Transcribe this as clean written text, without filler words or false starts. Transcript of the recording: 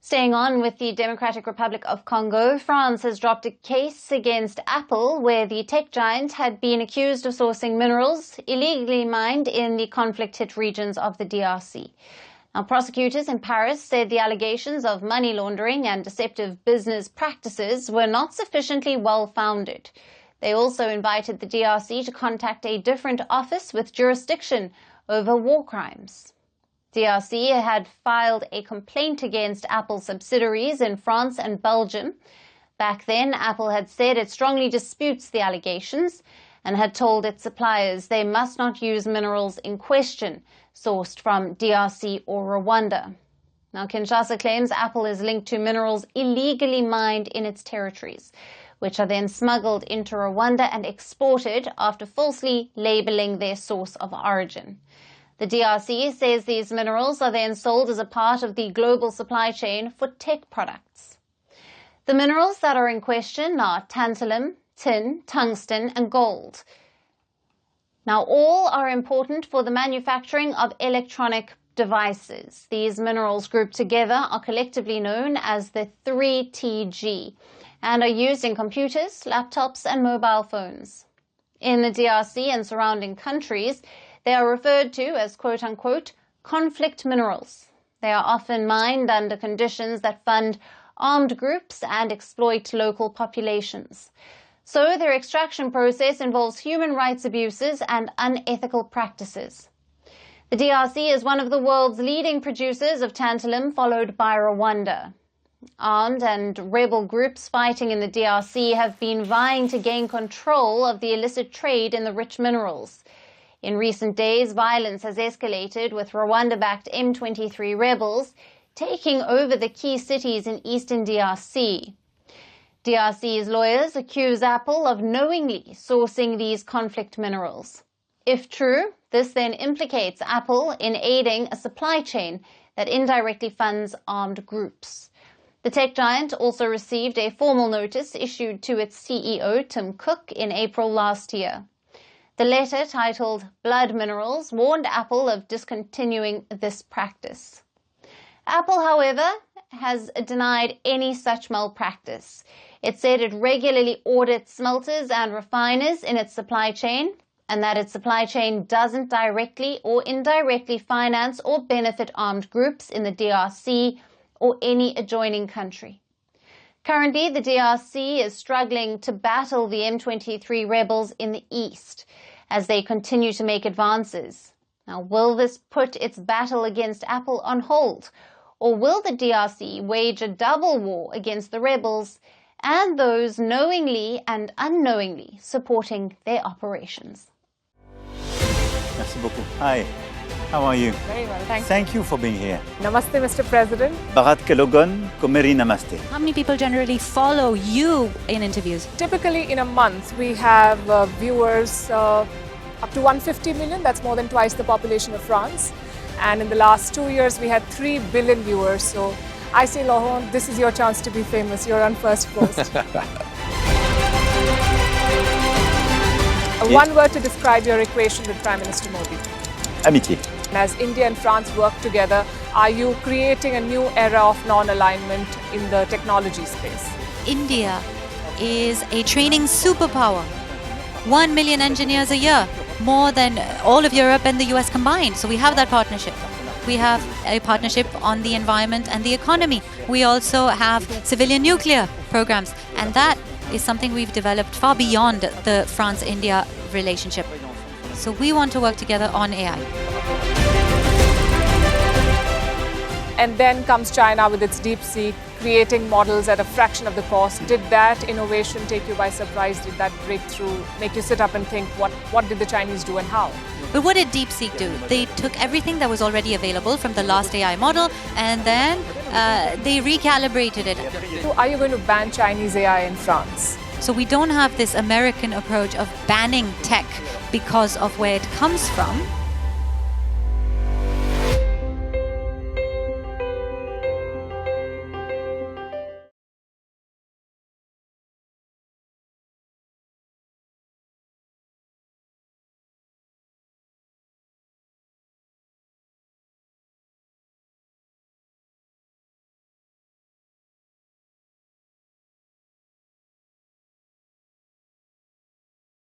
Staying on with the Democratic Republic of Congo, France has dropped a case against Apple where the tech giant had been accused of sourcing minerals illegally mined in the conflict-hit regions of the DRC. Now, prosecutors in Paris said the allegations of money laundering and deceptive business practices were not sufficiently well-founded. They also invited the DRC to contact a different office with jurisdiction over war crimes. DRC had filed a complaint against Apple subsidiaries in France and Belgium. Back then, Apple had said it strongly disputes the allegations and had told its suppliers they must not use minerals in question sourced from DRC or Rwanda. Now, Kinshasa claims Apple is linked to minerals illegally mined in its territories, which are then smuggled into Rwanda and exported after falsely labeling their source of origin. The DRC says these minerals are then sold as a part of the global supply chain for tech products. The minerals that are in question are tantalum, tin, tungsten, and gold. Now, all are important for the manufacturing of electronic devices. These minerals grouped together are collectively known as the 3TG and are used in computers, laptops, and mobile phones. In the DRC and surrounding countries, they are referred to as quote-unquote conflict minerals. They are often mined under conditions that fund armed groups and exploit local populations. So their extraction process involves human rights abuses and unethical practices. The DRC is one of the world's leading producers of tantalum, followed by Rwanda. Armed and rebel groups fighting in the DRC have been vying to gain control of the illicit trade in the rich minerals. In recent days, violence has escalated with Rwanda-backed M23 rebels taking over the key cities in eastern DRC. DRC's lawyers accuse Apple of knowingly sourcing these conflict minerals. If true, this then implicates Apple in aiding a supply chain that indirectly funds armed groups. The tech giant also received a formal notice issued to its CEO, Tim Cook, in April last year. The letter, titled Blood Minerals, warned Apple of discontinuing this practice. Apple, however, has denied any such malpractice. It said it regularly audits smelters and refiners in its supply chain, and that its supply chain doesn't directly or indirectly finance or benefit armed groups in the DRC or any adjoining country. Currently, the DRC is struggling to battle the M23 rebels in the east as they continue to make advances. Now, will this put its battle against Apple on hold? Or will the DRC wage a double war against the rebels and those knowingly and unknowingly supporting their operations? Merci beaucoup. Hi. How are you? Very well, thank you. Thank you for being here. Namaste, Mr. President. Bharat Kelogon, Komeri Namaste. How many people generally follow you in interviews? Typically in a month, we have viewers up to 150 million. That's more than twice the population of France. And in the last 2 years, we had 3 billion viewers. So I say, Laurent, this is your chance to be famous. You're on Firstpost. One word to describe your equation with Prime Minister Modi. Amitié. As India and France work together, are you creating a new era of non-alignment in the technology space? India is a training superpower. 1 million engineers a year, more than all of Europe and the US combined. So we have that partnership. We have a partnership on the environment and the economy. We also have civilian nuclear programs, and that is something we've developed far beyond the France-India relationship. So we want to work together on AI. And then comes China with its DeepSeek, creating models at a fraction of the cost. Did that innovation take you by surprise? Did that breakthrough make you sit up and think, what did the Chinese do and how? But what did DeepSeek do? They took everything that was already available from the last AI model, and then they recalibrated it. So are you going to ban Chinese AI in France? So we don't have this American approach of banning tech because of where it comes from.